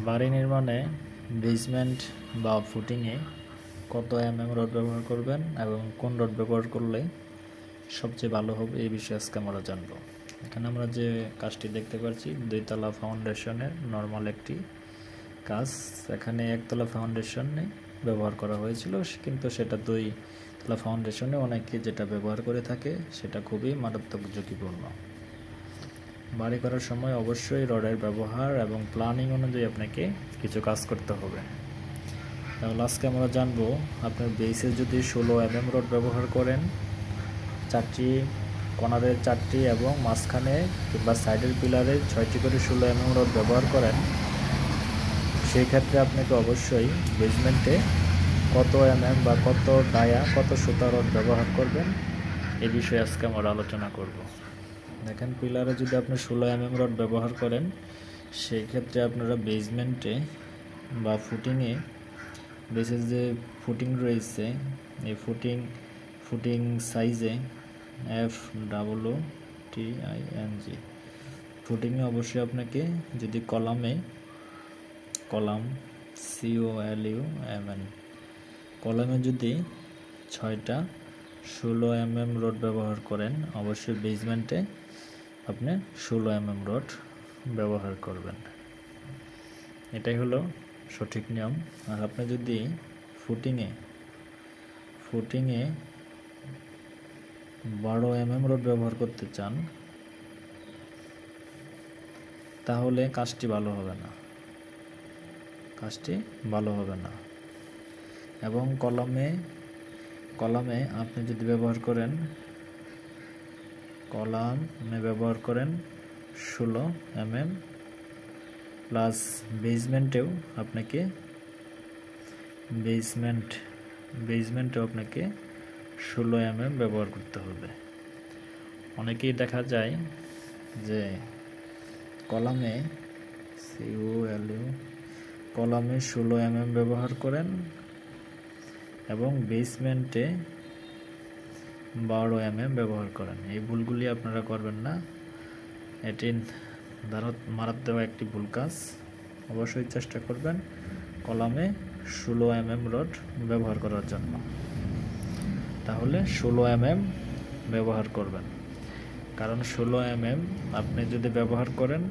বাড়ি নির্মাণে বেসমেন্ট বা ফুটিংয়ে কত রড ব্যবহার করবেন এবং কোন রড ব্যবহার করলে সবচেয়ে ভালো হবে এই বিষয়ে আজকে আমরা জানব। এখানে আমরা যে কাজটি দেখতে পাচ্ছি দুইতলা ফাউন্ডেশনের নর্মাল একটি কাজ। এখানে একতলা ফাউন্ডেশনে ব্যবহার করা হয়েছিল, কিন্তু সেটা দুইতলা ফাউন্ডেশনে অনেকে যেটা ব্যবহার করে থাকে সেটা খুবই মারাত্মক ঝুঁকিপূর্ণ। বাড়ি করার সময় অবশ্যই রডের ব্যবহার এবং প্ল্যানিং অনুযায়ী আপনাকে কিছু কাজ করতে হবে। তাহলে আজকে আমরা জানবো, আপনার বেসে যদি 16 রড ব্যবহার করেন, 4টি কর্নারের 4টি এবং মাঝখানে কিংবা সাইডের পিলারে 6টি করে 16 রড ব্যবহার করেন, সেই ক্ষেত্রে আপনাকে অবশ্যই বেসমেন্টে কত বা কত ডায়া কত সুতা রড ব্যবহার করবেন এই বিষয়ে আজকে আমরা আলোচনা করব। দেখেন, পিলারে যদি আপনি 16 রড ব্যবহার করেন, সেই ক্ষেত্রে আপনারা বেসমেন্টে বা ফুটিংয়ে বেসের যে ফুটিং রয়েছে এই ফুটিং সাইজে FWTING ফুটিংয়ে অবশ্যই আপনাকে যদি কলাম COLUMN কলামে যদি 6টা 16 রড ব্যবহার করেন, অবশ্যই বেসমেন্টে আপনি 16 রড ব্যবহার করবেন। এটাই হলো সঠিক নিয়ম। আর আপনি যদি ফুটিংয়ে 12 রড ব্যবহার করতে চান, তাহলে কাজটি ভালো হবে না। এবং কলামে আপনি যদি ব্যবহার করেন 16 প্লাস বেসমেন্টেও আপনাকে 16 ব্যবহার করতে হবে। অনেকেই দেখা যায় যে কলামে 16 ব্যবহার করেন এবং বেসমেন্টে 12 ব্যবহার করেন। এই ভুলগুলি আপনারা করবেন না। এটি মারাত্মক একটি ভুল কাজ। অবশ্যই চেষ্টা করবেন কলামে 16 রড ব্যবহার করার জন্য। তাহলে 16 ব্যবহার করবেন, কারণ 16 আপনি যদি ব্যবহার করেন,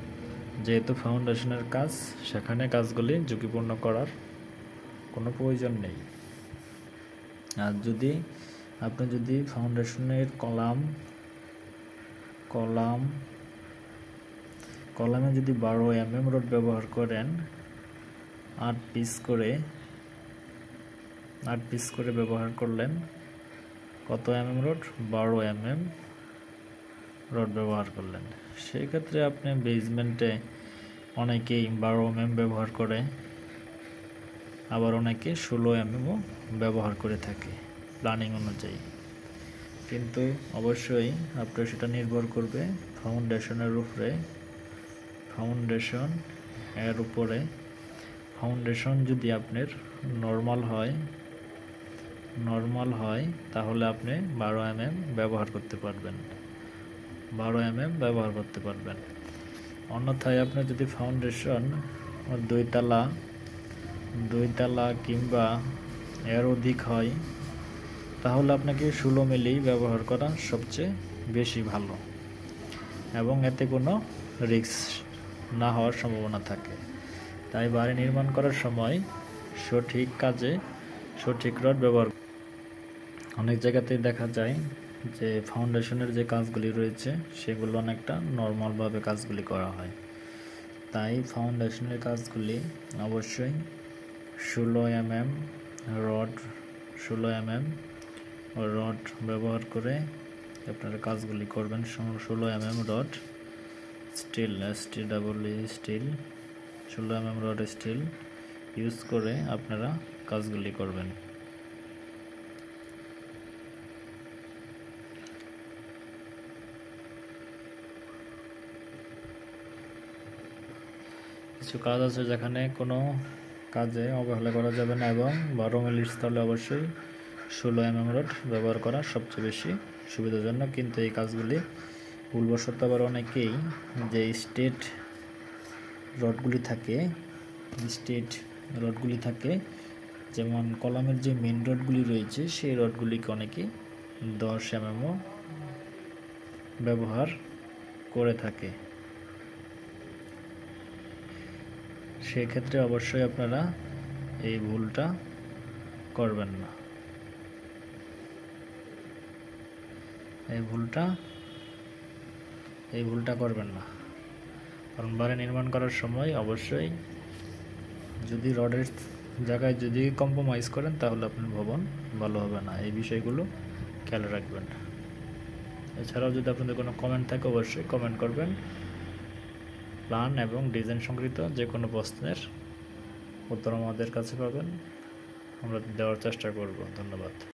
যেহেতু ফাউন্ডেশনের কাজ, সেখানে কাজগুলি ঝুঁকিপূর্ণ করার কোনো প্রয়োজন নেই। আর আপনি যদি ফাউন্ডেশনের কলামে যদি 12 রড ব্যবহার করেন, 8 পিস করে ব্যবহার করলেন, কত রড? 12 রড ব্যবহার করলেন। সেই ক্ষেত্রে আপনি বেসমেন্টে অনেকেই 12 ব্যবহার করে, আবার অনেকে 16 ব্যবহার করে থাকে প্ল্যানিং অনুযায়ী। কিন্তু অবশ্যই আপনার সেটা নির্ভর করবে ফাউন্ডেশনের উপরে। ফাউন্ডেশন যদি আপনার নর্মাল হয় তাহলে আপনি 12 ব্যবহার করতে পারবেন। অন্যথায় আপনি যদি ফাউন্ডেশন দুইতলা কিংবা এর অধিক হয়, তাহলে আপনাকে 16 মিলি ব্যবহার করা সবচেয়ে বেশি ভালো এবং এতে কোনো রিস্ক না হওয়ার সম্ভাবনা থাকে। তাই বাড়ি নির্মাণ করার সময় সঠিক কাজে সঠিক রড ব্যবহার। অনেক জায়গাতেই দেখা যায় যে ফাউন্ডেশনের যে কাজগুলি রয়েছে সেগুলো অনেকটা নর্মালভাবে কাজগুলি করা হয়। তাই ফাউন্ডেশনের কাজগুলি অবশ্যই 16 রড ব্যবহার করে আপনারা কাজগুলি করবেন। 16 rod steel 16 rod steel use করে আপনারা কাজগুলি করবেন। কিছু কাজ আছে যেখানে কোনো কাজে অবহেলা করা যাবে না, এবং 12 মিলির স্থলে অবশ্যই 16 রড ব্যবহার করা সবচেয়ে বেশি সুবিধাজনক। কিন্তু এই কাজগুলি ভুলবশত আবার অনেকেই যে স্ট্রেট রডগুলি থাকে স্ট্রেট রডগুলি থাকে, যেমন কলামের যে মেন রডগুলি রয়েছে সেই রডগুলিকে অনেকে 10 mm ব্যবহার করে থাকে। সেক্ষেত্রে অবশ্যই আপনারা এই ভুলটা করবেন না, এই ভুলটা করবেন না। কারণ বাড়ি নির্মাণ করার সময় অবশ্যই যদি রডের জায়গায় যদি কম্প্রোমাইজ করেন তাহলে আপনার ভবন ভালো হবে না, এই বিষয়গুলো খেয়াল রাখবেন। এছাড়াও যদি আপনাদের কোনো কমেন্ট থাকে অবশ্যই কমেন্ট করবেন। প্ল্যান এবং ডিজাইন সংক্রান্ত যে কোনো প্রশ্নের উত্তর আমাদের কাছে পাবেন, আমরা দেওয়ার চেষ্টা করব। ধন্যবাদ।